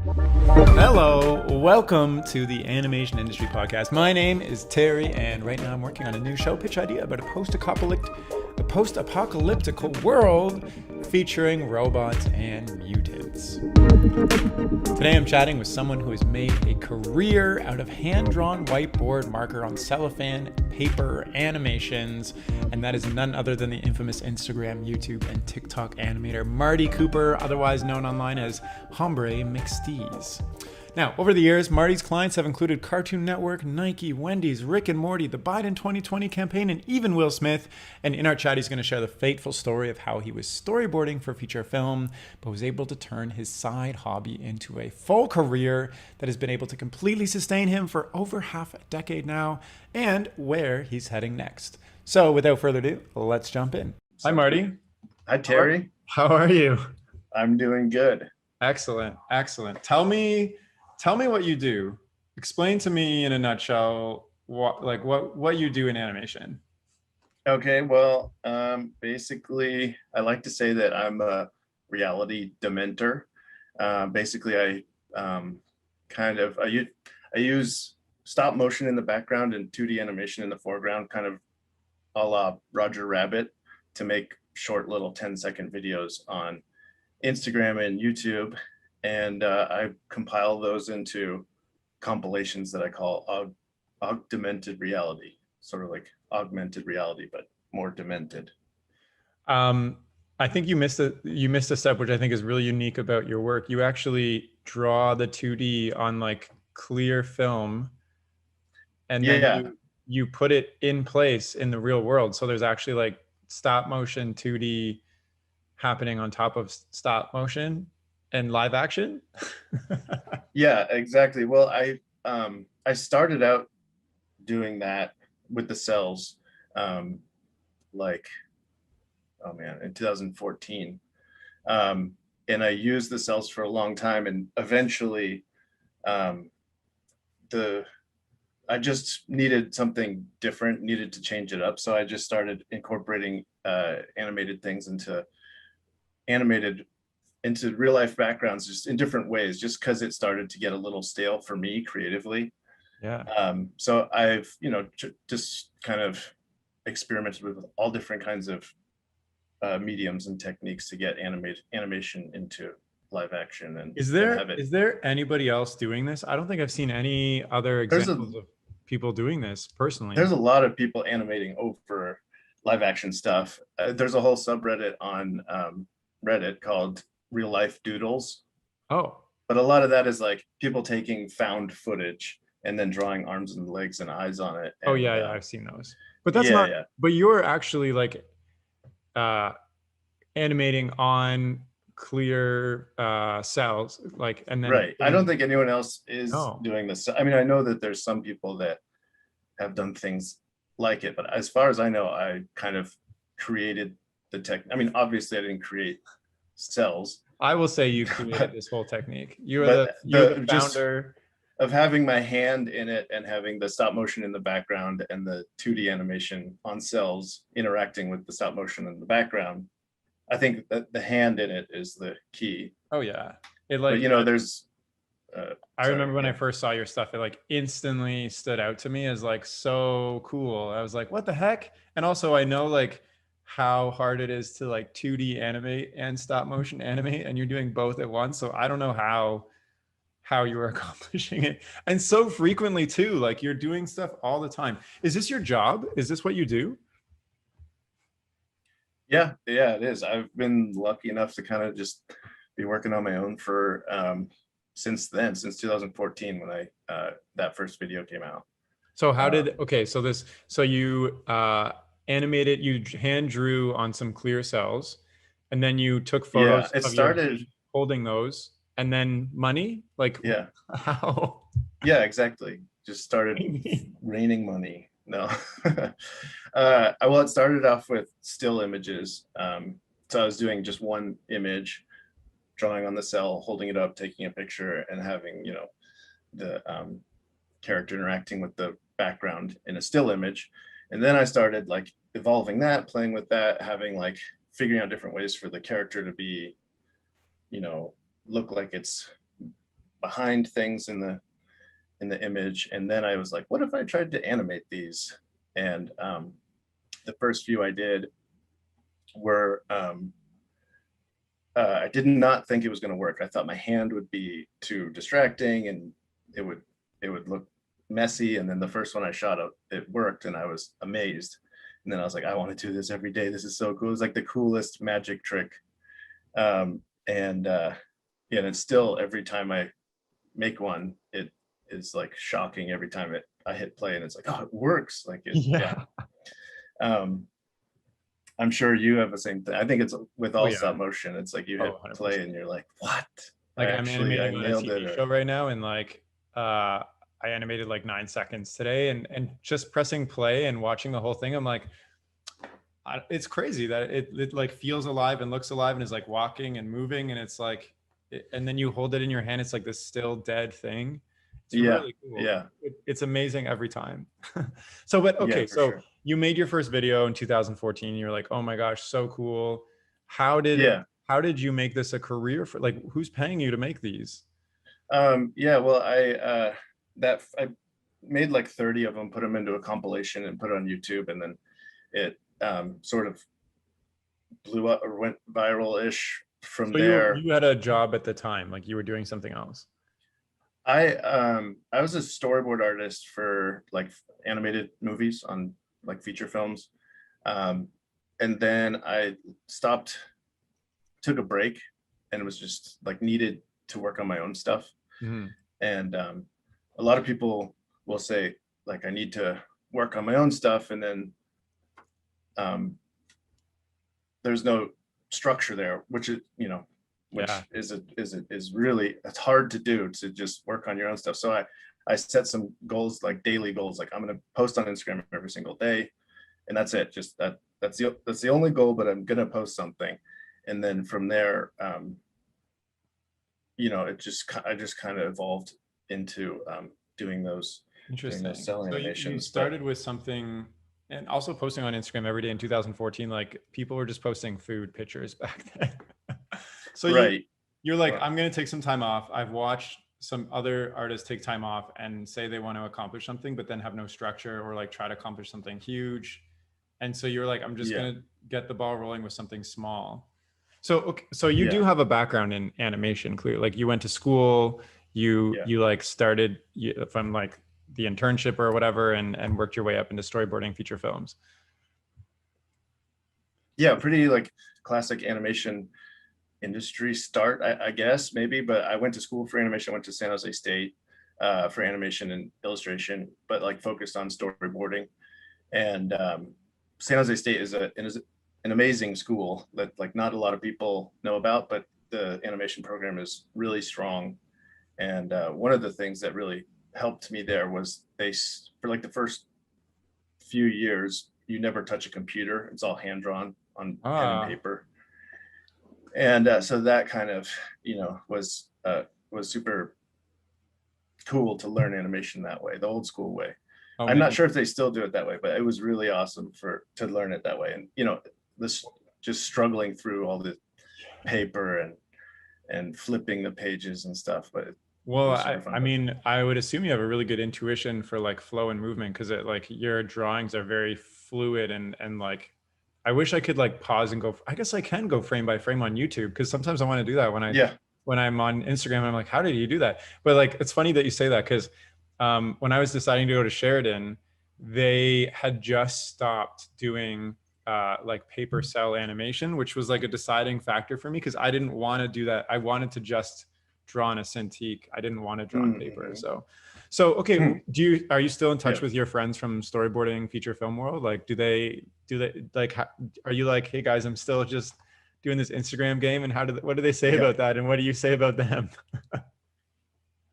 Hello, welcome to the Animation Industry Podcast. My name is Terry, and right now I'm working on a new show pitch idea about a post-apocalyptical world featuring robots and mutants. Today I'm chatting with someone who has made a career out of hand-drawn whiteboard marker on cellophane paper animations, and that is none other than the infamous Instagram, YouTube, and TikTok animator Marty Cooper, otherwise known online as Hombre McSteez. Now, over the years, Marty's clients have included Cartoon Network, Nike, Wendy's, Rick and Morty, the Biden 2020 campaign, and even Will Smith. And in our chat, he's going to share the fateful story of how he was storyboarding for feature film, but was able to turn his side hobby into a full career that has been able to completely sustain him for over half a decade now, and where he's heading next. So without further ado, let's jump in. Hi, Marty. Hi, Terry. How are you? I'm doing good. Excellent. Tell me what you do. Explain to me in a nutshell what you do in animation. Okay, well, basically, I like to say that I'm a reality dementor. Basically, I use stop motion in the background and 2D animation in the foreground, kind of a la Roger Rabbit, to make short little 10-second videos on Instagram and YouTube. And I compile those into compilations that I call augmented reality, sort of like augmented reality, but more demented. I think you missed a step, which I think is really unique about your work. You actually draw the 2D on like clear film, and then you put it in place in the real world. So there's actually like stop motion 2D happening on top of stop motion and live action. Yeah, exactly. Well, I started out doing that with the cells, in 2014, and I used the cells for a long time, and eventually, I just needed something different, needed to change it up, so I just started incorporating animated things into real life backgrounds, just in different ways, just because it started to get a little stale for me creatively. Yeah. So I've, just kind of experimented with all different kinds of mediums and techniques to get animation into live action. And is there anybody else doing this? I don't think I've seen any other examples of people doing this personally. There's a lot of people animating over live action stuff. There's a whole subreddit on Reddit called Real Life Doodles. Oh. But a lot of that is like people taking found footage and then drawing arms and legs and eyes on it. And, I've seen those. But that's not. Yeah. But you're actually like animating on clear cells, like, and then right. I don't think anyone else is doing this. I mean, I know that there's some people that have done things like it, but as far as I know, I kind of created the tech. I mean, obviously, I didn't create cells. I will say you created this whole technique. You're the founder of having my hand in it and having the stop motion in the background and the 2D animation on cells interacting with the stop motion in the background. I think that the hand in it is the key. Oh yeah, there's. I remember when I first saw your stuff, it like instantly stood out to me as like so cool. I was like, what the heck? And also I know like how hard it is to like 2D animate and stop motion animate, and you're doing both at once. So I don't know how you were accomplishing it, and so frequently too. Like you're doing stuff all the time. Is this your job? Is this what you do? Yeah, it is. I've been lucky enough to kind of just be working on my own for since 2014 when I that first video came out. So so you animated, you hand drew on some clear cells, and then you took photos of you holding those, and then money, like how? Yeah, exactly. Just started raining money. No. Well, it started off with still images. So I was doing just one image, drawing on the cell, holding it up, taking a picture, and having the character interacting with the background in a still image. And then I started like evolving that, playing with that, having like figuring out different ways for the character to be, look like it's behind things in the image. And then I was like, what if I tried to animate these? And the first few I did were I did not think it was going to work. I thought my hand would be too distracting and it would look messy. And then the first one I shot, it worked, and I was amazed. And then I was like, I want to do this every day. This is so cool. It's like the coolest magic trick. And yeah, and it's still, every time I make one, it is like shocking every time I hit play, and it's like, oh, it works. Like it, yeah. I'm sure you have the same thing. I think it's with all stop motion. It's like you hit play and you're like, what? Like I'm animating on a TV show right now, and like I animated like 9 seconds today, and just pressing play and watching the whole thing, I'm like, it's crazy that it like feels alive and looks alive and is like walking and moving, and it's like, and then you hold it in your hand, it's like this still dead thing. It's really cool. Yeah, it's amazing every time. So, but okay, so sure. You made your first video in 2014. You're like, oh my gosh, so cool. How did you make this a career for, like, who's paying you to make these? Yeah, well, I made like 30 of them, put them into a compilation and put it on YouTube, and then it sort of blew up or went viral-ish from there. You had a job at the time, like you were doing something else. I was a storyboard artist for like animated movies on like feature films. And then I took a break, and was just like needed to work on my own stuff. Mm-hmm. And a lot of people will say like, I need to work on my own stuff, and then there's no structure there, which is, is really, it's hard to do, to just work on your own stuff. So I set some goals, like daily goals, like I'm going to post on Instagram every single day, and that's it. Just that's the only goal, but I'm going to post something. And then from there, I just kind of evolved into doing those. Interesting. Doing those cell animations. You started with something, and also posting on Instagram every day in 2014. Like, people were just posting food pictures back then. So right. You're like, I'm going to take some time off. I've watched some other artists take time off and say they want to accomplish something, but then have no structure, or like try to accomplish something huge. And so you're like, I'm just going to get the ball rolling with something small. So, okay, so you do have a background in animation, clearly. Like, you went to school, you like started from like the internship or whatever, and worked your way up into storyboarding feature films. Yeah, pretty like classic animation industry start, I guess, maybe. But I went to school for animation. I went to San Jose State for animation and illustration, but like focused on storyboarding. And San Jose State is an amazing school that like not a lot of people know about, but the animation program is really strong. And one of the things that really helped me there was for like the first few years, you never touch a computer. It's all hand drawn on pen and paper. And so that kind of, was super cool to learn animation that way, the old school way. I'm not sure if they still do it that way, but it was really awesome to learn it that way. And, this just struggling through all the paper and flipping the pages and stuff. But well, I mean, I would assume you have a really good intuition for like flow and movement, because like your drawings are very fluid, and like, I wish I could like pause and go. I guess I can go frame by frame on YouTube, because sometimes I want to do that when I'm on Instagram. I'm like, how did you do that? But like, it's funny that you say that, because when I was deciding to go to Sheridan, they had just stopped doing like paper cell animation, which was like a deciding factor for me, because I didn't want to do that. I wanted to just draw on a Cintiq. I didn't want to draw on paper. So okay, are you still in touch with your friends from storyboarding feature film world? Like, do they like, are you like, hey guys, I'm still just doing this Instagram game, and what do they say about that, and what do you say about them?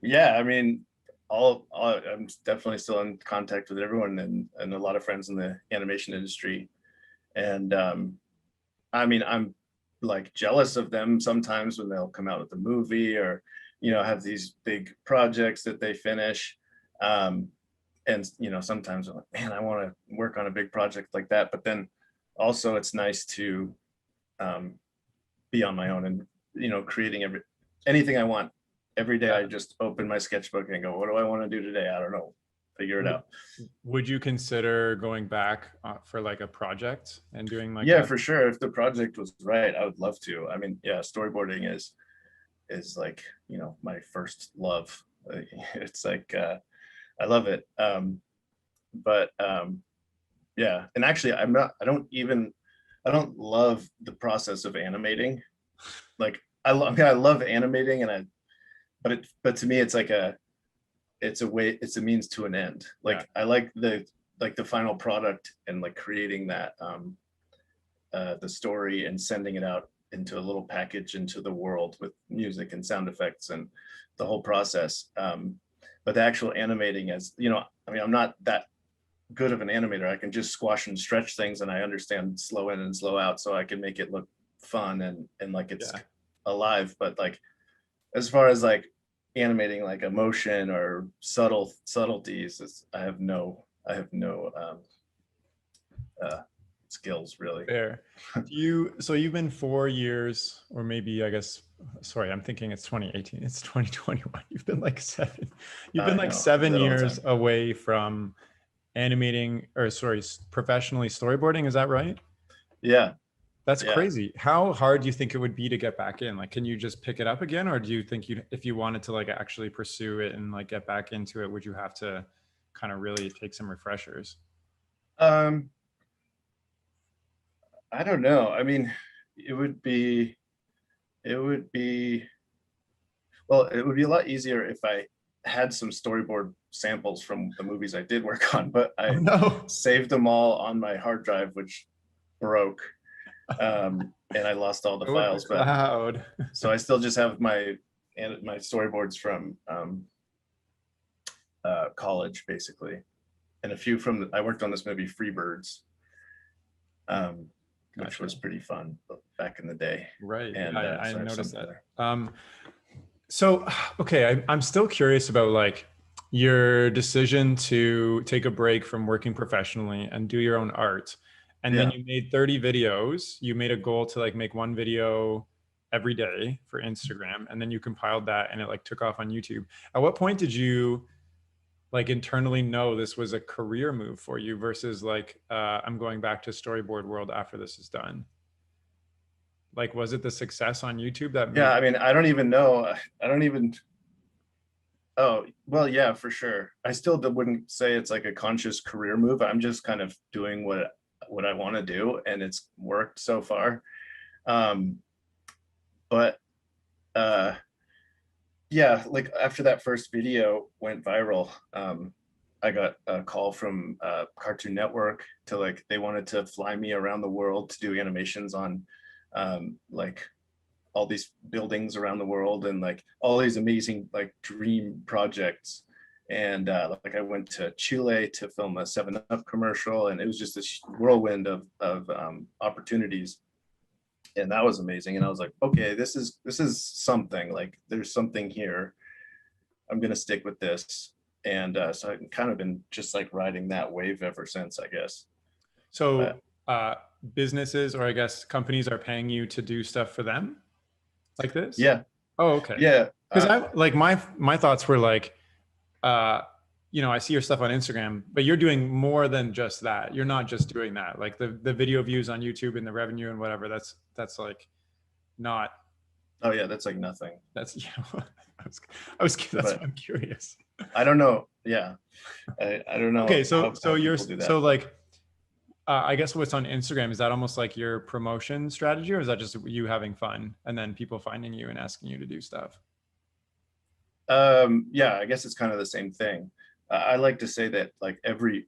Yeah, I mean, I'm definitely still in contact with everyone, and a lot of friends in the animation industry. And I mean, I'm like jealous of them sometimes when they'll come out with a movie, or have these big projects that they finish. And sometimes I'm like, man, I want to work on a big project like that. But then also it's nice to be on my own, and creating anything I want every day Yeah. I just open my sketchbook and go, what do I want to do today? I don't know. Figure it out. Would you consider going back for like a project and doing like Yeah, a, for sure. If the project was right, I would love to. I mean, yeah, storyboarding is like, you know, my first love. It's like I love it. But yeah, and actually I don't love the process of animating. Like I mean, I love animating but to me it's like it's a means to an end. yeah, Like I like the final product and like creating that the story and sending it out into a little package into the world with music and sound effects and the whole process. But the actual animating, as you know, I mean, I'm not that good of an animator. I can just squash and stretch things, and I understand slow in and slow out, so I can make it look fun and like it's yeah. alive. But like as far as like animating like emotion or subtleties, I have no uh, skills really. Fair. So you've been 4 years, or maybe I guess, sorry, I'm thinking it's 2018. It's 2021. You've been I like know, I do seven that all the years time. away from animating, or sorry, professionally storyboarding. Is that right? Yeah, That's yeah. crazy. How hard do you think it would be to get back in? Like, can you just pick it up again? Or do you think if you wanted to like actually pursue it and like get back into it, would you have to kind of really take some refreshers? Um, I don't know. I mean, it would be, it would be, well, it would be a lot easier if I had some storyboard samples from the movies I did work on, but Oh I no. saved them all on my hard drive, which broke, and I lost all the Go with the files. But cloud. so I still just have my storyboards from college, basically, and a few from I worked on this movie Freebirds, which Gotcha. was pretty fun back in the day. Right. And I so I have noticed something that. there. So, okay, I'm still curious about like your decision to take a break from working professionally and do your own art. And then Yeah. you made 30 videos. You made a goal to like make one video every day for Instagram. And then you compiled that and it like took off on YouTube. At what point did you like internally know this was a career move for you versus like, I'm going back to storyboard world after this is done? Like, was it the success on YouTube that Yeah, made I mean, I don't even know. I don't even. Oh, well, yeah, for sure. I still wouldn't say it's like a conscious career move. I'm just kind of doing what I want to do, and it's worked so far. Um, but uh, yeah, like after that first video went viral, I got a call from Cartoon Network to like they wanted to fly me around the world to do animations on like all these buildings around the world and like all these amazing like dream projects. And like I went to Chile to film a 7-Up commercial, and it was just this whirlwind of opportunities, and that was amazing. And I was like, okay, this is something. Like there's something here. I'm gonna stick with this. And so I've kind of been just like riding that wave ever since, I guess. So But businesses, or I guess companies, are paying you to do stuff for them like this? yeah, Oh, okay. yeah, Because I like my thoughts were like, uh, I see your stuff on Instagram, but you're doing more than just that. You're not just doing that. Like the video views on YouTube and the revenue and whatever. That's like not. oh yeah, that's like nothing. That's I was that's why But I'm curious. I don't know. Yeah, I don't Okay, know so how you're people do so that. like I guess what's on Instagram, is that almost like your promotion strategy, or is that just you having fun and then people finding you and asking you to do stuff? Yeah, I guess it's kind of the same thing. I like to say that like every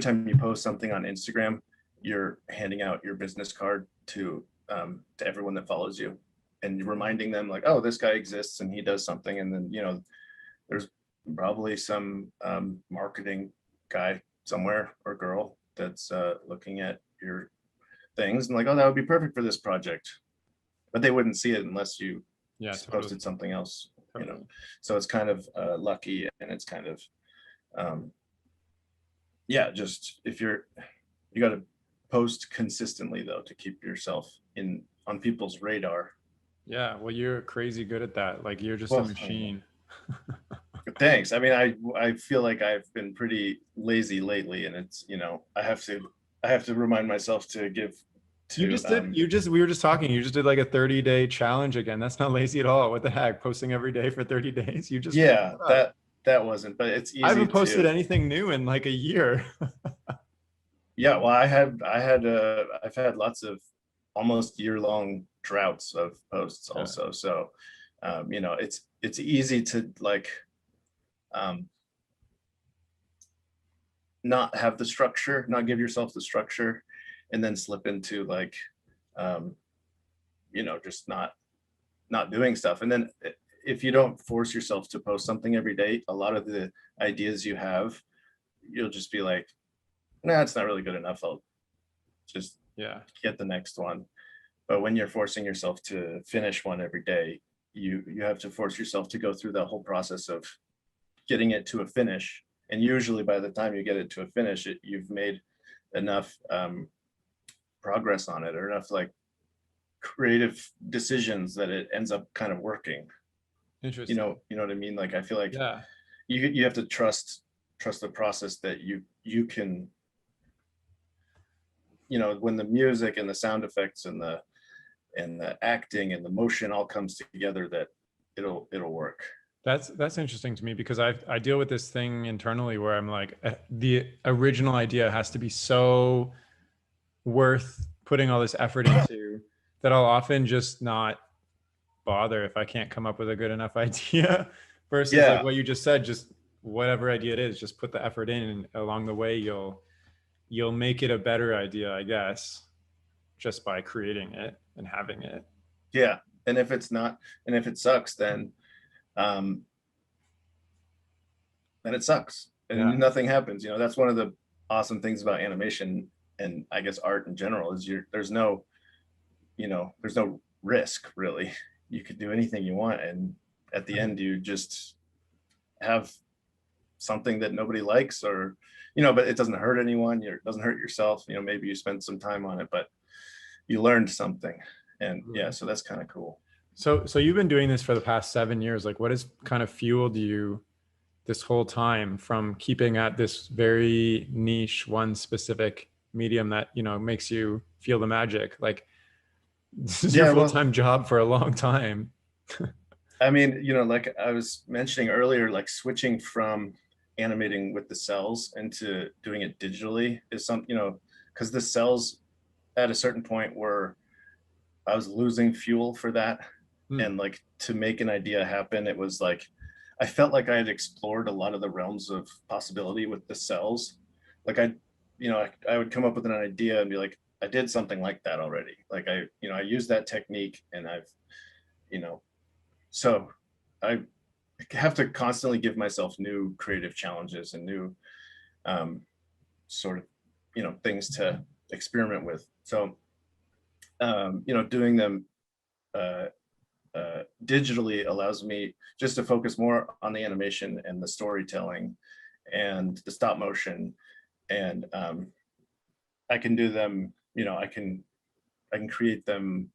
time you post something on Instagram, you're handing out your business card to everyone that follows you, and you're reminding them like, oh, this guy exists and he does something. And then there's probably some marketing guy somewhere or girl that's looking at your things and like, oh, that would be perfect for this project, but they wouldn't see it unless you Yeah, posted totally. something else. Totally. So it's kind of lucky, and it's kind of um, yeah, just if you got to post consistently though to keep yourself in on people's radar. Yeah, well, you're crazy good at that. Like you're just a Well, machine. thanks. I mean, I feel like I've been pretty lazy lately, and it's, I have to remind myself to give to We were just talking, you just did like a 30-day challenge again. That's not lazy at all. What the heck? Posting every day for 30 days. You just yeah, finished up. that wasn't, but it's I easy haven't posted to. anything new in like a year. Yeah, well, I've had lots of almost year-long droughts of posts Yeah. also. So, it's easy to like um, not have the structure, not give yourself the structure, and then slip into like, um, just not doing stuff. And then if you don't force yourself to post something every day, a lot of the ideas you have, you'll just be like, nah, it's not really good enough. I'll just Yeah. get the next one. But when you're forcing yourself to finish one every day, you have to force yourself to go through that whole process of getting it to a finish. And usually by the time you get it to a finish, you've made enough progress on it, or enough like creative decisions that it ends up kind of working. Interesting. You know what I mean? Like I feel like Yeah. you have to trust the process, that you can, when the music and the sound effects and the acting and the motion all comes together, that it'll work. That's interesting to me because I deal with this thing internally where I'm like the original idea has to be so worth putting all this effort into that I'll often just not bother if I can't come up with a good enough idea versus like Yeah, what you just said, just whatever idea it is, just put the effort in and along the way you'll make it a better idea, I guess, just by creating it and having it. yeah. And if it's not, and if it sucks, um then it sucks and Yeah. nothing happens. That's one of the awesome things about animation, and I guess art in general, is there's no risk really. You could do anything you want, and at the end you just have something that nobody likes, or but it doesn't hurt anyone, it doesn't hurt yourself. Maybe you spend some time on it, but you learned something. And yeah, so that's kind of cool. So you've been doing this for the past 7 years. Like what has kind of fueled you this whole time from keeping at this very niche, one specific medium that, makes you feel the magic? Like this is your Yeah, well, full-time job for a long time. I mean, like I was mentioning earlier, like switching from animating with the cells into doing it digitally is something, because the cells at a certain point were, I was losing fuel for that. Hmm. And like to make an idea happen, it was like I felt like I had explored a lot of the realms of possibility with the cells. Like I would come up with an idea and be like, I did something like that already. Like I used that technique, and you know, so I have to constantly give myself new creative challenges and new um, sort of, things to experiment with. So, doing them uh, digitally allows me just to focus more on the animation and the storytelling and the stop motion. And I can do them, I can create them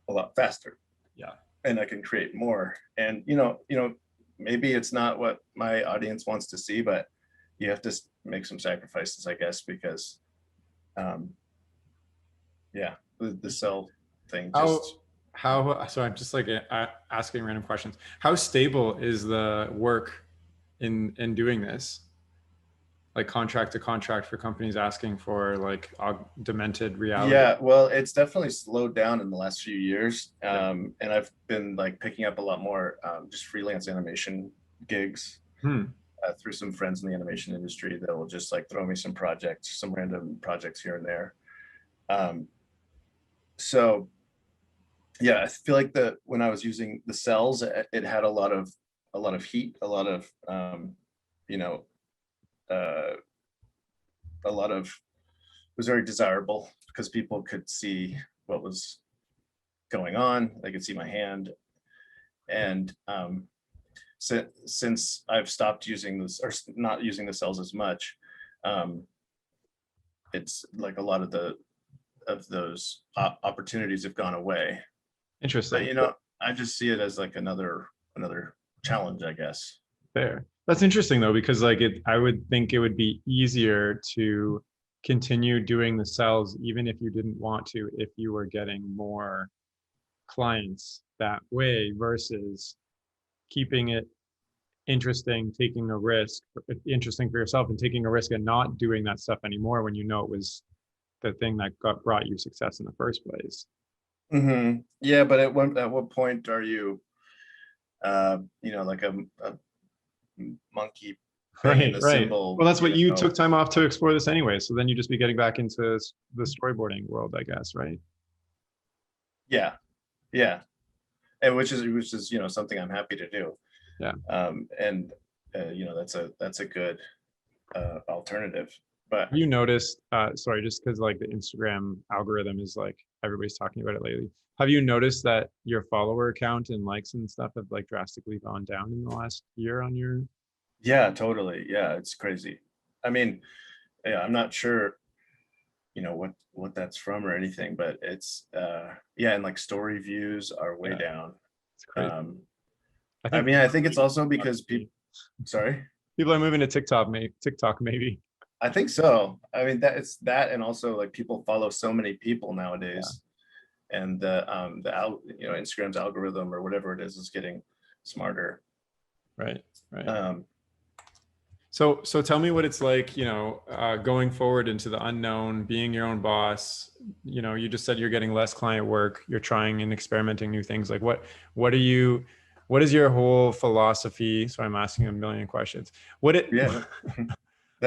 a lot faster, Yeah. and I can create more. And maybe it's not what my audience wants to see, but you have to make some sacrifices, I guess, because um, yeah, the cell thing How just. so I'm just like asking random questions. How stable is the work in doing this? Like contract to contract for companies asking for like augmented reality. Yeah, well, it's definitely slowed down in the last few years. Okay. And I've been like picking up a lot more just freelance animation gigs Hmm. through some friends in the animation industry that will just like throw me some projects, some random projects here and there. Um, so yeah, I feel like that when I was using the cells, it had a lot of heat, a lot of you know, uh, a lot of it was very desirable because people could see what was going on. They could see my hand. And since I've stopped using this, or not using the cells as much, um, it's like a lot of those opportunities have gone away. Interesting. But I just see it as like another challenge, I guess. Fair. That's interesting though, because like I would think it would be easier to continue doing the cells even if you didn't want to, if you were getting more clients that way versus keeping it interesting, taking a risk, interesting for yourself and taking a risk and not doing that stuff anymore when you know it was the thing that brought you success in the first place. Yeah, but at what point are you, like a monkey banging Right, the right. cymbal? Well, that's what you took time off to explore this anyway. So then you just be getting back into the storyboarding world, I guess, right? Yeah, yeah, and which is something I'm happy to do. Yeah. And that's a good alternative. But Have you noticed, sorry, just because like the Instagram algorithm is like everybody's talking about it lately. Have you noticed that your follower count and likes and stuff have like drastically gone down in the last year on your? yeah, totally. Yeah, it's crazy. I mean, yeah, I'm not sure, what that's from or anything, but it's yeah, and like story views are way Yeah, down. it's crazy. I I think mean, I think it's also because sorry. people are moving to TikTok, maybe. I think so. I mean, it's that, and also like people follow so many people Yeah. nowadays, and Instagram's algorithm or whatever it is getting smarter. Right. Right. Um, So tell me what it's like, going forward into the unknown, being your own boss. You just said you're getting less client work. You're trying and experimenting new things. Like what is your whole philosophy? So I'm asking a million questions. yeah,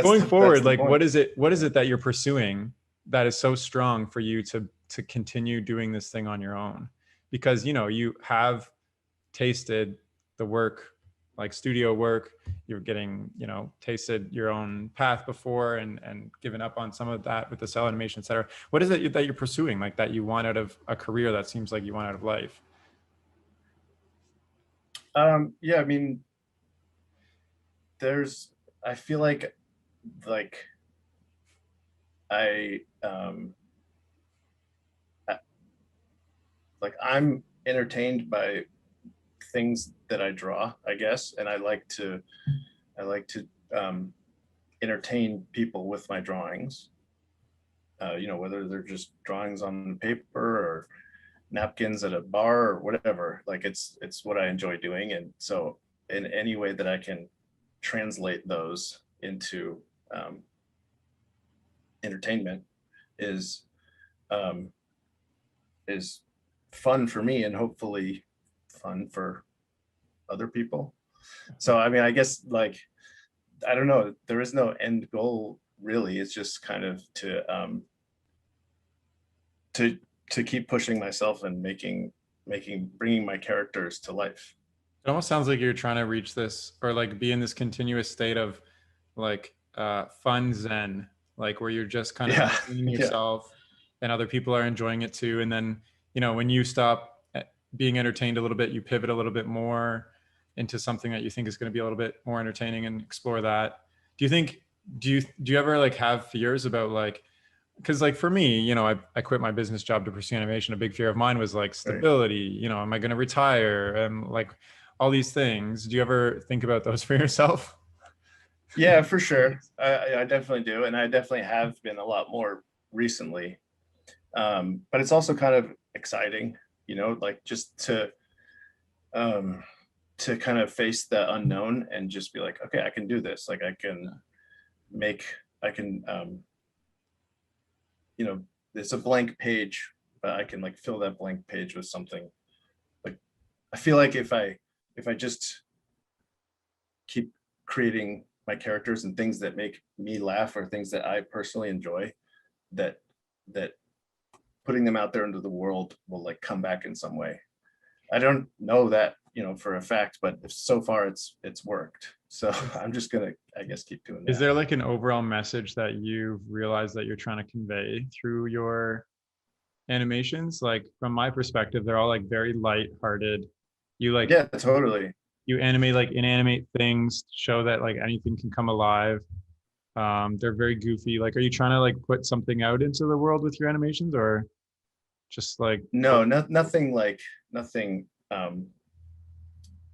Going that's forward, the like point. what is it that you're pursuing that is so strong for you to continue doing this thing on your own? Because you have tasted the work, like studio work. You're getting tasted your own path before and given up on some of that with the cell animation, etc. What is it that you're pursuing, like that you want out of a career that seems like you want out of life? Yeah, I mean, I feel like I I- like I'm entertained by things that I draw, I guess, and I like to entertain people with my drawings. Whether they're just drawings on paper or napkins at a bar or whatever. Like it's what I enjoy doing, and so in any way that I can translate those into entertainment is um, is fun for me and hopefully fun for other people. So I mean, I guess like I don't know, there is no end goal really. It's just kind of to to keep pushing myself and bringing my characters to life. It almost sounds like you're trying to reach this or like be in this continuous state of like fun zen, like where you're just kind of Yeah, entertaining yeah, yourself and other people are enjoying it too. And then, when you stop being entertained a little bit, you pivot a little bit more into something that you think is going to be a little bit more entertaining and explore that. Do you think, do you ever like have fears about like, because like for me, I quit my business job to pursue animation. A big fear of mine was like right. stability, am I going to retire? And like all these things. Do you ever think about those for yourself? Yeah, for sure. I definitely do, and I definitely have been a lot more recently. But it's also kind of exciting, like just um, to kind of face the unknown and just be like, okay, I can do this. Like make, I can, it's a blank page, but I can like fill that blank page with something. Like I feel like if I just keep creating my characters and things that make me laugh or things that I personally enjoy, that that putting them out there into the world will like come back in some way. I don't know that, for a fact, but so far it's worked. So I'm just gonna, I guess, keep doing that. Is there like an overall message that you realize that you're trying to convey through your animations? Like from my perspective, they're all like very light-hearted. You like Yeah, totally. you animate like inanimate things, show that like anything can come alive. They're very goofy. Like, are you trying to like put something out into the world with your animations or? Just like, No, nothing like nothing.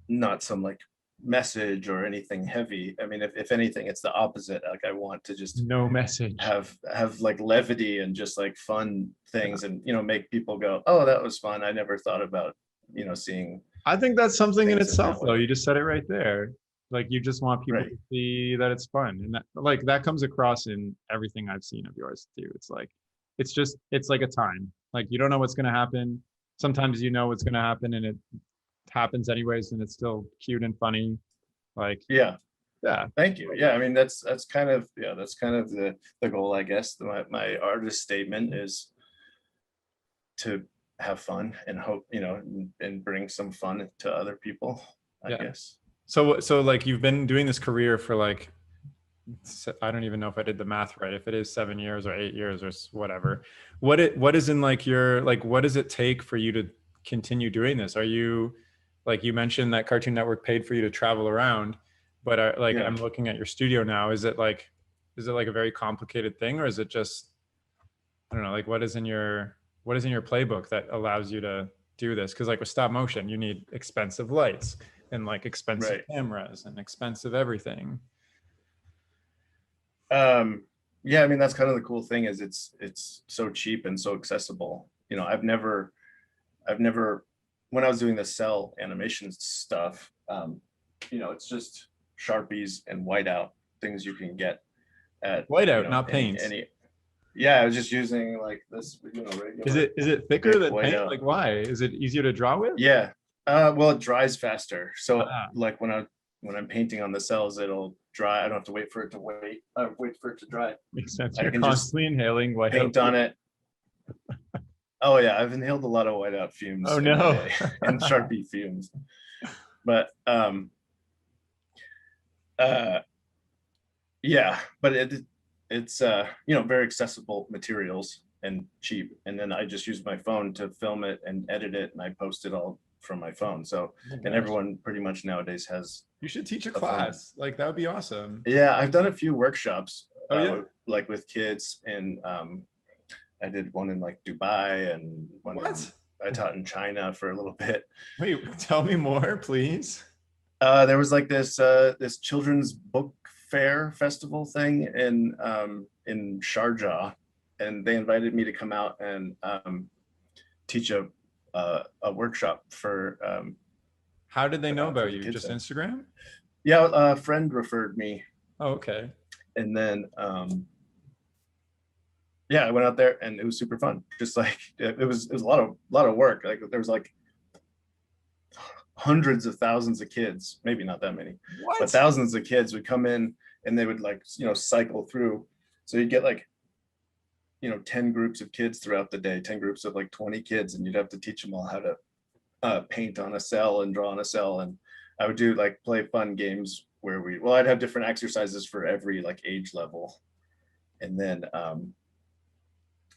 Not some like message or anything heavy. I mean, if anything, it's the opposite. Like I want to just no message. have like levity and just like fun things, and make people go, oh, that was fun. I never thought about seeing I think that's something in things in itself, that though. way. You just said it right there. Like you just want people Right. to see that it's fun, and that comes across in everything I've seen of yours too. It's like, it's like a time. Like you don't know what's gonna happen. Sometimes you know what's gonna happen, and it happens anyways, and it's still cute and funny. Like, Yeah. yeah, Thank you. Yeah, I mean that's kind of the goal, I guess. My artist statement is to have fun and hope, and bring some fun to other people, I Yeah. guess. So like you've been doing this career for like, I don't even know if I did the math right. If it is 7 years or 8 years or whatever, what is in like your, like, what does it take for you to continue doing this? Are you, like you mentioned that Cartoon Network paid for you to travel around, but like Yeah. I'm looking at your studio now. Is it like a very complicated thing, or is it just, I don't know, like what is in your playbook that allows you to do this? Because like with stop motion, you need expensive lights and like expensive Right. cameras and expensive everything. Yeah, I mean that's kind of the cool thing is it's so cheap and so accessible. I've never when I was doing the cell animation stuff, it's just Sharpies and whiteout, things you can get at Whiteout, not any paints. yeah, I was just using like this, regular Is it thicker thick than paint? whiteout. Like why? Is it easier to draw with? Yeah. Well, it dries faster. So Ah. like when I'm painting on the cells, it'll dry. I don't have to wait for it to wait for it to dry. Makes sense. I You're can just constantly inhaling whiteout. Paint on it. Oh yeah, I've inhaled a lot of whiteout fumes Oh in my no. day, and Sharpie fumes. But yeah, but it's very accessible materials and cheap. And then I just use my phone to film it and edit it, and I post it all from my phone. So Oh and gosh. everyone pretty much nowadays has. You should teach a phone. class. Like that would be awesome. Yeah, I've done a few workshops. Oh, yeah? Like with kids, and I did one in like Dubai, and one What? I taught in China for a little bit. Wait, tell me more, please. There was like this children's book fair festival thing in Sharjah, and they invited me to come out and teach a workshop for. How did they know for about the you? kids Just there. Instagram? Yeah, a friend referred me, Oh, okay. and then yeah, I went out there and it was super fun. Just like it was a lot of work. Like there was like hundreds of thousands of kids, maybe not that many, What? but thousands of kids would come in, and they would like cycle through. So you'd get like 10 groups of kids throughout the day, 10 groups of like 20 kids, and you'd have to teach them all how to paint on a cell and draw on a cell. And I would do like play fun games where I'd have different exercises for every like age level, and then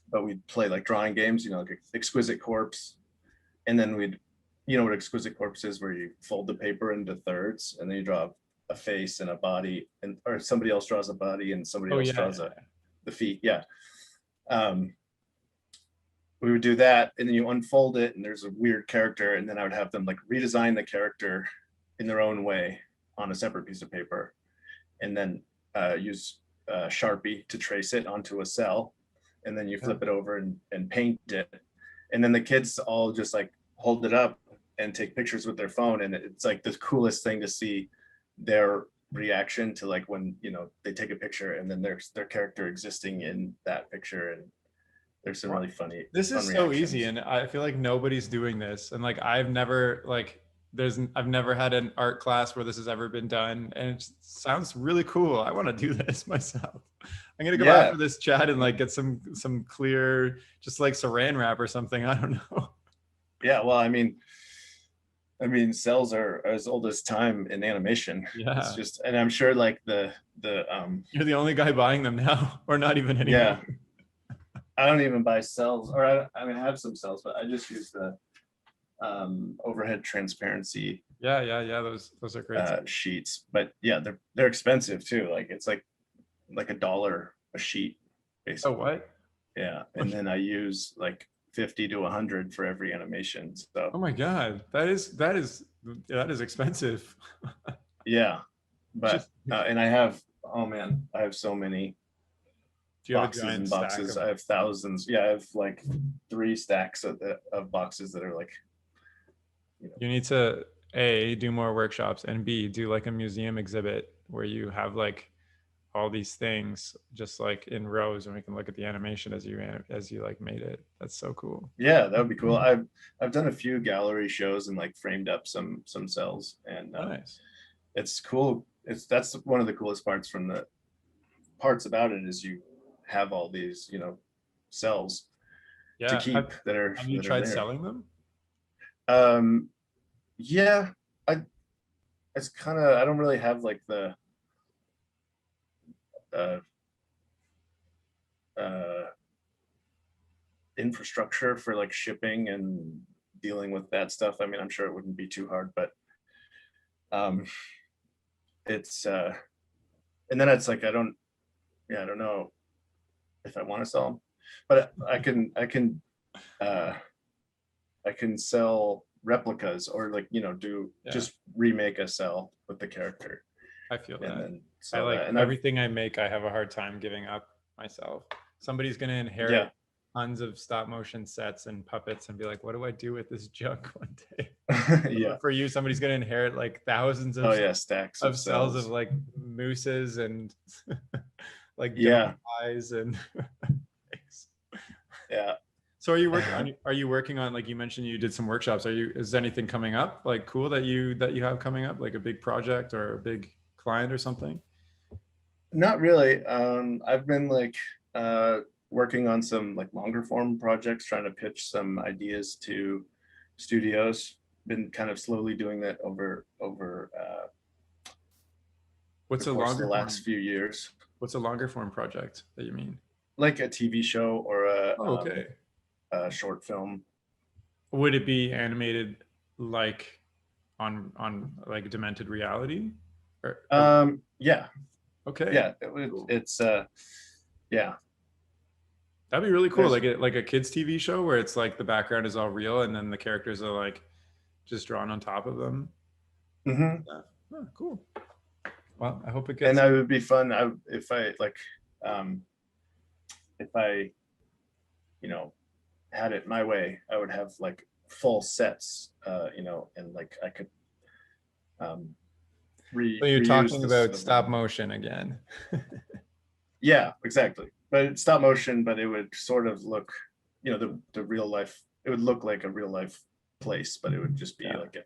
but we'd play like drawing games, like Exquisite Corpse, and then we'd what Exquisite Corpse is, where you fold the paper into thirds and then you draw a face and a body, and or somebody else draws a body and somebody Oh, else yeah, draws yeah, the feet. Yeah. We would do that, and then you unfold it and there's a weird character, and then I would have them like redesign the character in their own way on a separate piece of paper, and then use Sharpie to trace it onto a cell, and then you flip it over and paint it, and then the kids all just like hold it up and take pictures with their phone, and it's like the coolest thing to see their reaction to like when they take a picture and then there's their character existing in that picture, and there's some really funny. This is fun so reactions. easy, and I feel like nobody's doing this. And like I've never had an art class where this has ever been done, and it sounds really cool. I want to do this myself. I'm gonna go after this chat and like get some clear, just like saran wrap or something. I don't know. Yeah, well, I mean, cells are as old as time in animation. Yeah. It's just, and I'm sure like the You're the only guy buying them now, or not even anymore. Yeah. I don't even buy cells, or I have some cells, but I just use the overhead transparency. Yeah. Those are great. Sheets, but yeah, they're expensive too. Like it's like $1 a sheet, basically. Oh, what? Yeah, and then I use like 50 to 100 for every animation. So Oh my God, that is expensive. yeah, but Just, and I have, oh man, I have so many do you have a boxes giant and stack boxes. of? I have thousands. Yeah, I have like 3 stacks of boxes that are like, You need to A, do more workshops, and B, do like a museum exhibit where you have like all these things just like in rows, and we can look at the animation as you like made it. That's so cool. yeah, that would be cool. I've done a few gallery shows and like framed up some cells, and Nice. it's cool. That's one of the coolest parts from the parts about it is you have all these, cells to Yeah. keep Have you that are tried there. selling them? Um, yeah, I it's kind of, I don't really have like the uh, uh, infrastructure for like shipping and dealing with that stuff. I mean, I'm sure it wouldn't be too hard, but um, it's and then it's like I don't know if I want to sell them, but uh, I can sell replicas or like, do Yeah. just remake a cell with the character I feel and that. then I sell like that. And everything I make, I have a hard time giving up myself. Somebody's going to inherit yeah, tons of stop motion sets and puppets and be like, what do I do with this junk one day? yeah. For you, somebody's going to inherit like thousands Oh yeah, stacks of cells of cells. like mooses and like Yeah, dome eyes and yeah. so are you working on like you mentioned you did some workshops, is anything coming up like cool that you have coming up, like a big project or a big client or something? Not really. I've been like working on some like longer form projects, trying to pitch some ideas to studios. Been kind of slowly doing that over the what's a course of the longer last form few years, what's a longer form project that you mean? like a TV show or Oh, okay. a short film. Would it be animated like on like Demented Reality? Or Yeah, okay, yeah. cool. It's yeah. That'd be really cool. There's Like a kids TV show where it's like the background is all real and then the characters are like just drawn on top of them. mhm. Yeah. Oh, cool. Well, I hope it And gets. I would be fun. If I like if I had it my way, I would have like full sets, and like I could um, So you're reuse talking the about sort of stop motion again. yeah, exactly. But it's stop motion, but it would sort of look, the real life. It would look like a real life place, but it would just be Yeah. like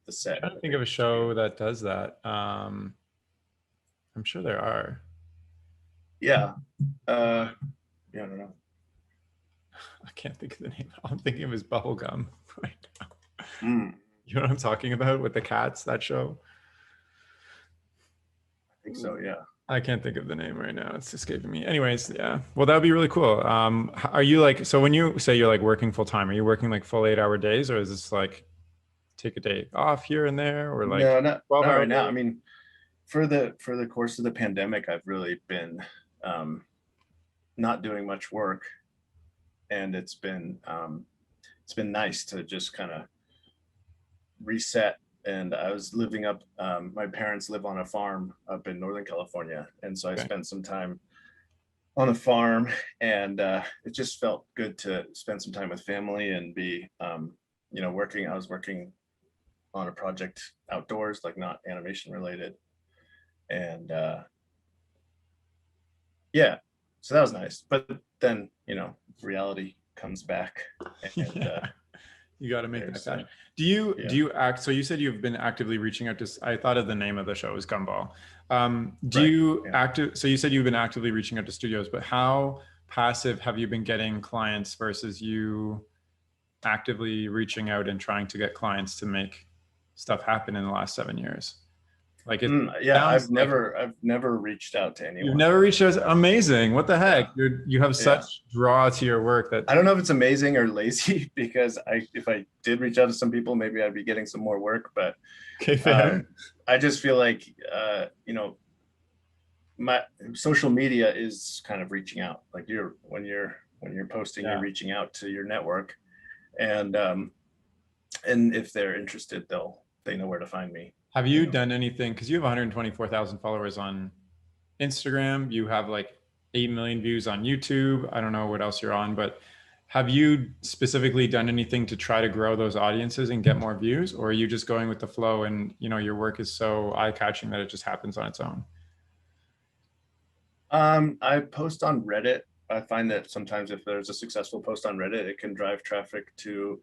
the set. I'm trying of to a think of big a studio. show that does that. I'm sure there are. Yeah, yeah, I don't know. I can't think of the name. All I'm thinking of is Bubblegum right now. Mm, You know what I'm talking about with the cats, that show? I think so. Yeah. I can't think of the name right now. It's escaping me. Anyways, yeah. Well, that would be really cool. Are you like, so when you say you're like working full time, are you working like full 8 hour days, or is this like take a day off here and there, or like No, not 12 not hour right now. I days? mean, for the course of the pandemic, I've really been not doing much work, and it's been nice to just kind of reset. And I was living up. My parents live on a farm up in Northern California, and so I Okay. spent some time on the farm, and it just felt good to spend some time with family and be, working. I was working on a project outdoors, like not animation related, and yeah, so that was nice. But then reality comes back, and Yeah. You got to make that there's cash. Do you yeah, act? So you said you've been actively reaching out to. I thought of the name of the show was Gumball. Do right, you yeah. active? So you said you've been actively reaching out to studios, but how passive have you been getting clients versus you actively reaching out and trying to get clients to make stuff happen in the last 7 years? Like it Yeah, sounds like I've never reached out to you've anyone. never reached out. Amazing. What the heck? Yeah, You have such yeah. draw to your work that. I don't know if it's amazing or lazy because if I did reach out to some people, maybe I'd be getting some more work. But Okay, fair. I just feel like my social media is kind of reaching out. Like When you're posting, Yeah. you're reaching out to your network, and if they're interested, they know where to find me. Have you done anything? Because you have 124,000 followers on Instagram. You have like 8 million views on YouTube. I don't know what else you're on, but have you specifically done anything to try to grow those audiences and get more views, or are you just going with the flow and your work is so eye-catching that it just happens on its own? I post on Reddit. I find that sometimes if there's a successful post on Reddit, it can drive traffic to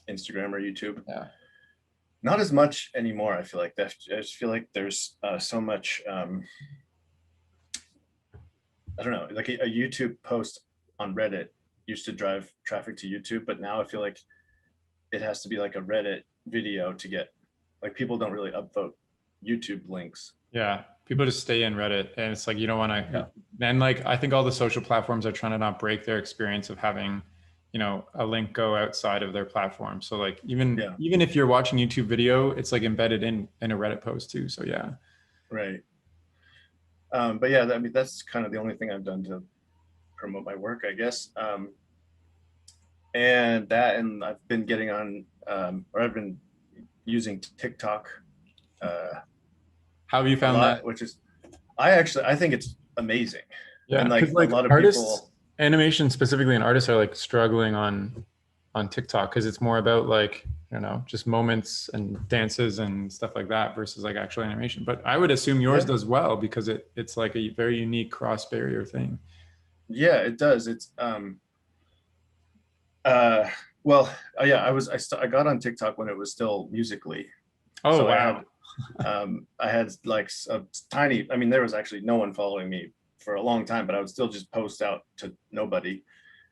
Instagram or YouTube. Yeah. Not as much anymore. I feel like that. I just feel like there's so much. I don't know, like a YouTube post on Reddit used to drive traffic to YouTube, but now I feel like it has to be like a Reddit video to get, like, people don't really upvote YouTube links. Yeah, people just stay in Reddit, and it's like you don't want to. And like I think all the social platforms are trying to not break their experience of having, a link go outside of their platform. So like even if you're watching YouTube video, it's like embedded in a Reddit post too. So yeah. Right. But yeah, I mean that's kind of the only thing I've done to promote my work, I guess. And I've been getting on, or I've been using TikTok. How have you found that? Which is, I think it's amazing. Yeah, and like a lot of artists, people, animation specifically, and artists are like struggling on TikTok because it's more about like just moments and dances and stuff like that versus like actual animation. But I would assume yours does well because it's like a very unique cross barrier thing. Yeah, it does. It's I got on TikTok when it was still Musical.ly. Oh, so wow. I had like a tiny, I mean, there was actually no one following me for a long time, but I would still just post out to nobody.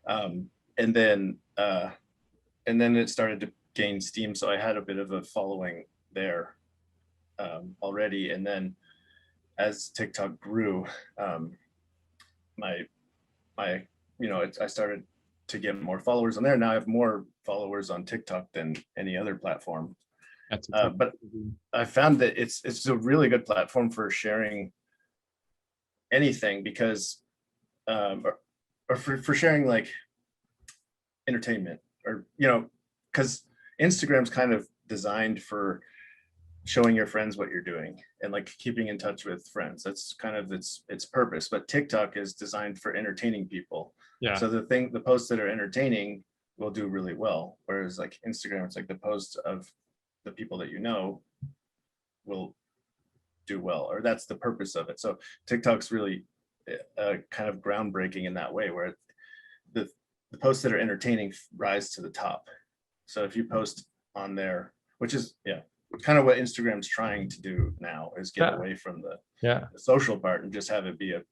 And then it started to gain steam. So I had a bit of a following there already. And then as TikTok grew, I started to get more followers on there. Now I have more followers on TikTok than any other platform. But I found that it's a really good platform for sharing anything because, or for sharing like entertainment, or because Instagram's kind of designed for showing your friends what you're doing and like keeping in touch with friends. That's kind of its purpose. But TikTok is designed for entertaining people. Yeah. So the posts that are entertaining will do really well. Whereas like Instagram, it's like the posts of the people that will do well, or that's the purpose of it. So TikTok's really kind of groundbreaking in that way, where the posts that are entertaining rise to the top. So if you post on there, which is kind of what Instagram's trying to do now, is get away from the social part and just have it be a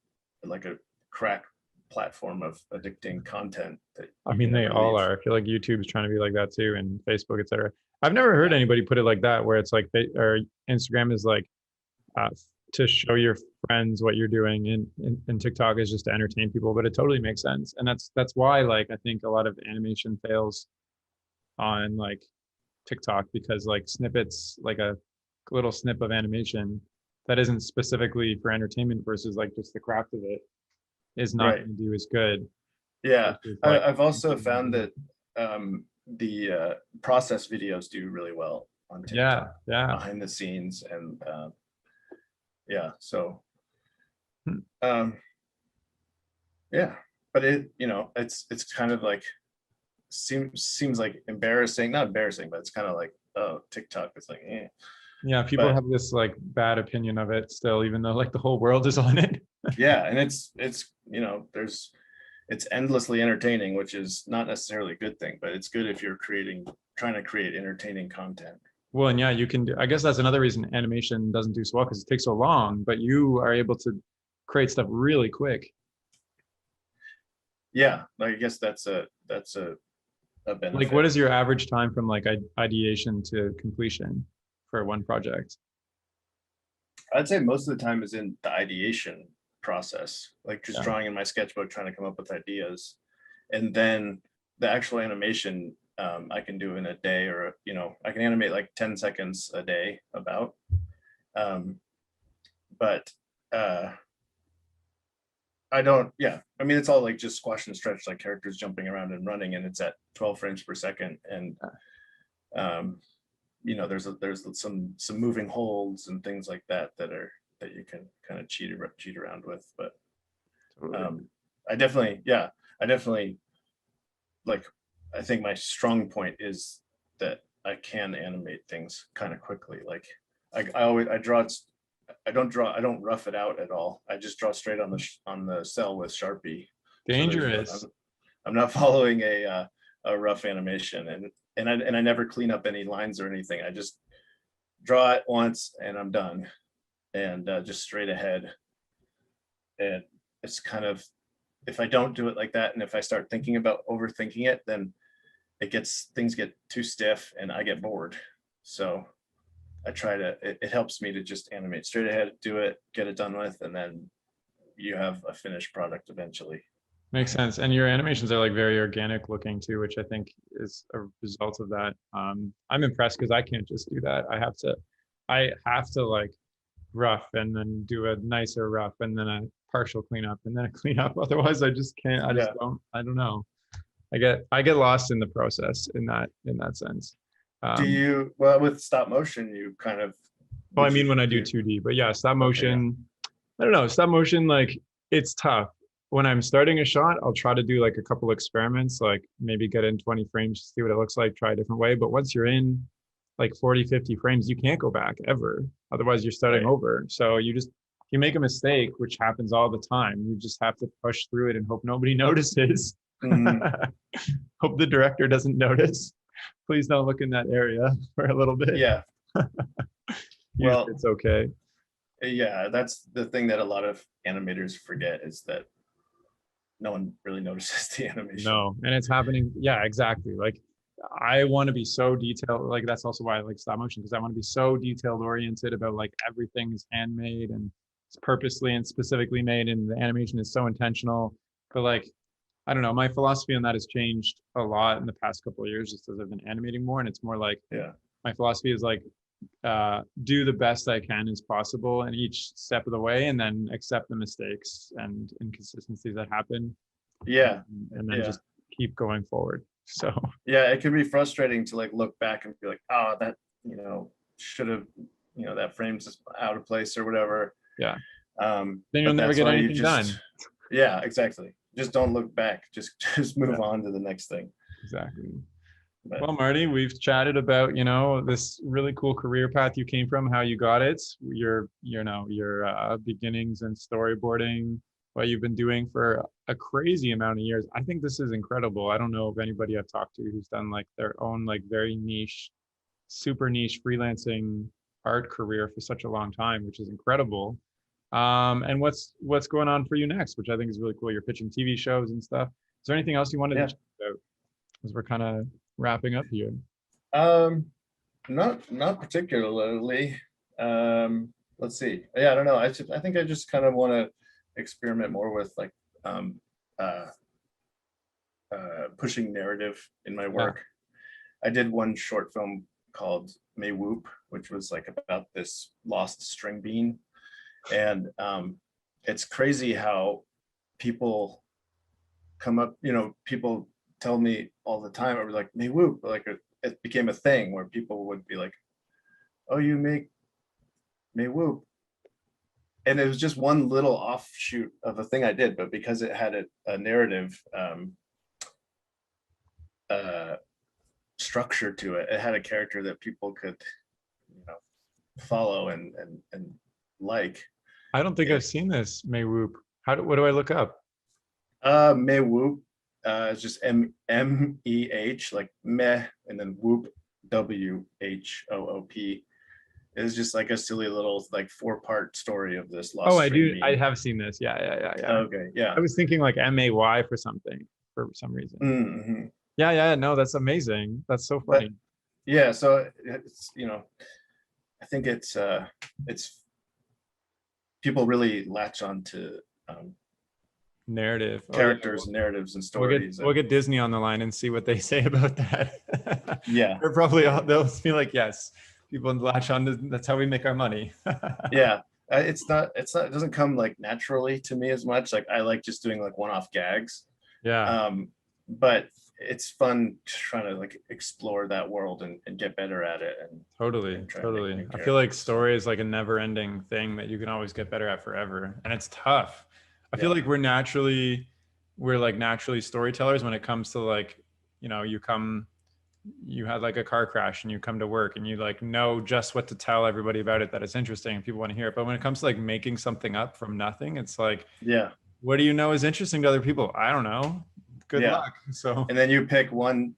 crack platform of addicting content. I mean, they all are. I feel like YouTube's trying to be like that too, and Facebook, etc. I've never heard anybody put it like that, where it's like or Instagram is like to show your friends what you're doing, and TikTok is just to entertain people. But it totally makes sense, and that's why like I think a lot of animation fails on like TikTok, because like snippets, like a little snip of animation that isn't specifically for entertainment versus like just the craft of it is not going to do as good. Yeah, I've also found that the process videos do really well on TikTok. Behind the scenes, and so but it's kind of like seems like embarrassing, not embarrassing, but it's kind of like, oh, TikTok is like people have this like bad opinion of it still, even though like the whole world is on it. And it's endlessly entertaining, which is not necessarily a good thing, but it's good if you're trying to create entertaining content. Well, and you can do, I guess that's another reason animation doesn't do so well, because it takes so long, but you are able to create stuff really quick. I guess that's a benefit. Like, what is your average time from like ideation to completion for one project? I'd say most of the time is in the ideation process, like just drawing in my sketchbook, trying to come up with ideas, and then the actual animation I can do in a day, or I can animate like 10 seconds a day about. But I don't, yeah. I mean, it's all like just squash and stretch, like characters jumping around and running, and it's at 12 frames per second. And you know, there's some moving holds and things like that that you can kind of cheat around with. But I definitely like, I think my strong point is that I can animate things kind of quickly. Like I don't rough it out at all. I just draw straight on the cell with Sharpie. Dangerous. So I'm not following a rough animation, and I never clean up any lines or anything. I just draw it once and I'm done, and just straight ahead. And it's kind of, if I don't do it like that, and if I start thinking about overthinking it, then things get too stiff and I get bored. So I try to, it helps me to just animate straight ahead, do it, get it done with, and then you have a finished product eventually. Makes sense. And your animations are like very organic looking too, which I think is a result of that. I'm impressed because I can't just do that. I have to like rough and then do a nicer rough and then a partial cleanup and then a cleanup. Otherwise I just can't, I don't know. I get lost in the process in that sense. Well, with stop motion, you kind of, well, I mean, when I do 2D, but yeah, stop motion, okay, yeah. I don't know, stop motion, like it's tough. When I'm starting a shot, I'll try to do like a couple experiments, like maybe get in 20 frames, see what it looks like, try a different way. But once you're in like 40, 50 frames, you can't go back ever. Otherwise you're starting over. So if you make a mistake, which happens all the time, you just have to push through it and hope nobody notices. Hope the director doesn't notice. Please don't look in that area for a little bit. Yeah. Well, it's okay. Yeah, that's the thing that a lot of animators forget, is that no one really notices the animation. No, and it's happening. Yeah, exactly. Like I want to be so detailed. Like that's also why I like stop motion, because I want to be so detailed oriented about like everything is handmade and it's purposely and specifically made, and the animation is so intentional. But like, I don't know, my philosophy on that has changed a lot in the past couple of years, just as I've been animating more. And it's more like, my philosophy is like, do the best I can as possible in each step of the way, and then accept the mistakes and inconsistencies that happen. Yeah. And then just keep going forward. So yeah, it can be frustrating to like look back and be like, oh, that, should have, that frame's just out of place or whatever. Yeah. Then you'll never get anything done. Yeah, exactly. Just don't look back. Just move on to the next thing. Exactly. Well, Marty, we've chatted about, this really cool career path you came from, how you got it, your beginnings and storyboarding, what you've been doing for a crazy amount of years. I think this is incredible. I don't know of anybody I've talked to who's done like their own, like very niche, super niche freelancing art career for such a long time, which is incredible. And what's going on for you next, which I think is really cool. You're pitching TV shows and stuff. Is there anything else you wanted to chat about as we're kind of wrapping up here? Not particularly. Let's see. Yeah, I don't know. I think I just kind of want to experiment more with like pushing narrative in my work. I did one short film called May Whoop, which was like about this lost string bean. And it's crazy how people come up, people tell me all the time, I was like, May Whoop, like it became a thing where people would be like, oh, you make May Whoop. And it was just one little offshoot of a thing I did, but because it had a narrative structure to it, it had a character that people could, follow and like. I don't think I've seen this, May Whoop. What do I look up? May Whoop. It's just MEH, like meh, and then whoop, WHOOP. It's just like a silly little like 4-part story of this lost. Oh, I do. I have seen this. Yeah. Okay, yeah. I was thinking like MAY for something for some reason. Mm-hmm. Yeah. No, that's amazing. That's so funny. Yeah, so it's I think it's people really latch on to narrative characters, narratives, and stories. We'll get Disney on the line and see what they say about that. Yeah, they'll be like, yes, people latch on to, that's how we make our money. Yeah, It doesn't come like naturally to me as much. Like I like just doing like one-off gags. Yeah. But it's fun trying to like explore that world and get better at it. And Totally. try to make Totally. new I feel like characters. story is like a never ending thing that you can always get better at forever. And it's tough. I feel Yeah. like we're like naturally storytellers when it comes to like, you know, you had like a car crash and you come to work and you like know just what to tell everybody about it, that it's interesting and people want to hear it. But when it comes to like making something up from nothing, it's like, Yeah. what do you know is interesting to other people? I don't know. Good Yeah. luck. So And then you pick one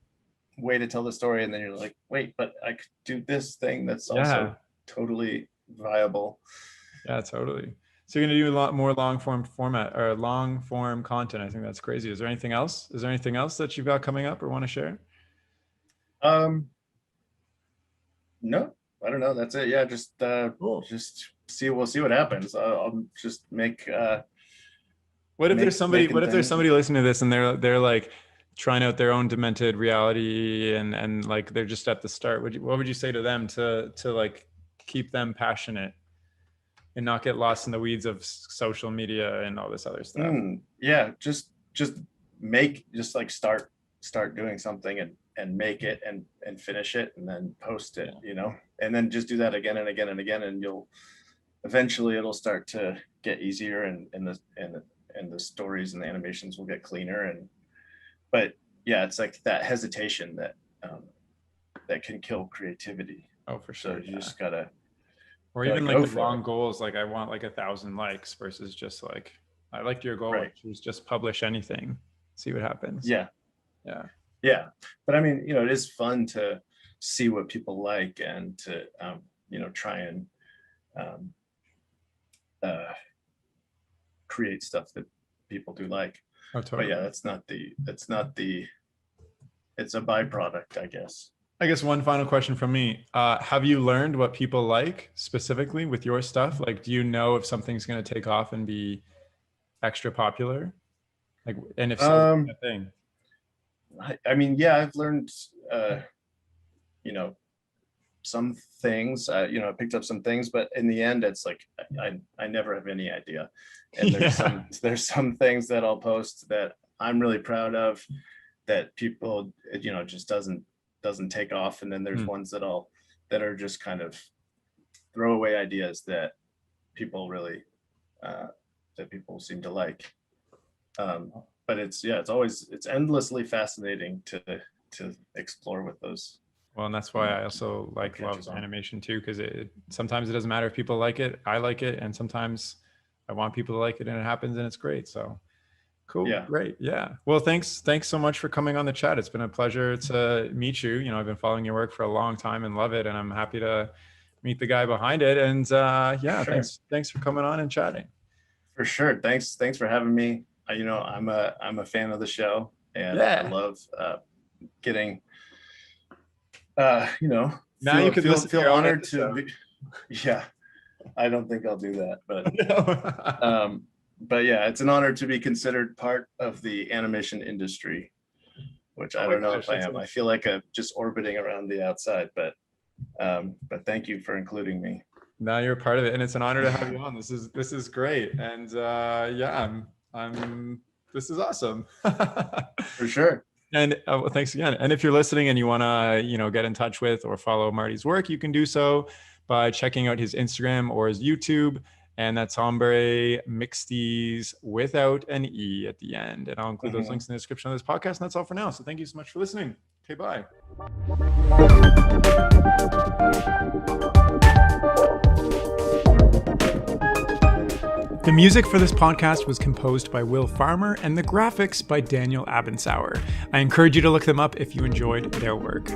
way to tell the story, and then you're like, wait, but I could do this thing that's yeah, also totally viable. yeah, totally. So you're gonna do a lot more long form content. I think that's crazy. Is there anything else? Is there anything else that you've got coming up or want to share? No, I don't know. That's it. Yeah, Cool. we'll see what happens. I'll just make What if make- there's somebody? making What if there's things. somebody listening to this and they're like trying out their own demented reality and like they're just at the start? What would you say to them to like keep them passionate and not get lost in the weeds of social media and all this other stuff? Yeah, just like start doing something and make it and finish it and then post it, you know, and then just do that again and again and again, and eventually it'll start to get easier, and the stories and the animations will get cleaner. But yeah, it's like that hesitation that can kill creativity. Oh, for So sure. you just gotta, Or gotta even go like the for long it. goals, like I want like 1,000 likes versus just like, I liked your goal, Right. which was just publish anything, see what happens. Yeah. But I mean, you know, it is fun to see what people like and to you know, try and create stuff that people do like. Oh, But totally. yeah, it's a byproduct, I guess. I guess one final question from me. Have you learned what people like specifically with your stuff? Like, do you know if something's going to take off and be extra popular? Like, and if so, what's that thing? I mean, yeah, I've learned, you know, some things, you know, I picked up some things, but in the end, it's like, I never have any idea. And there's some things that I'll post that I'm really proud of that people, you know, just doesn't take off. And then there's ones that are just kind of throwaway ideas that people really, that people seem to like. But it's endlessly fascinating to explore with those. Well, and that's why I also love animation too, because sometimes it doesn't matter if people like it, I like it, and sometimes I want people to like it, and it happens, and it's great. So cool, Yeah. great, yeah. Well, thanks so much for coming on the chat. It's been a pleasure to meet you. You know, I've been following your work for a long time and love it, and I'm happy to meet the guy behind it. And yeah, Sure. thanks for coming on and chatting. For sure. Thanks for having me. You know, I'm a fan of the show, and I love getting you know, now you can feel honored to be, yeah, I don't think I'll do that, but yeah, it's an honor to be considered part of the animation industry, which I don't know if I am. I feel like I'm just orbiting around the outside, but thank you for including me. Now you're a part of it, and it's an honor to have you on. This is great, and yeah, I'm this is awesome. For sure. And well, thanks again. And if you're listening and you want to, you know, get in touch with or follow Marty's work, you can do so by checking out his Instagram or his YouTube. And that's Hombre Mixties without an E at the end. And I'll include those links in the description of this podcast. And that's all for now. So thank you so much for listening. Okay, bye. The music for this podcast was composed by Will Farmer and the graphics by Daniel Abensauer. I encourage you to look them up if you enjoyed their work.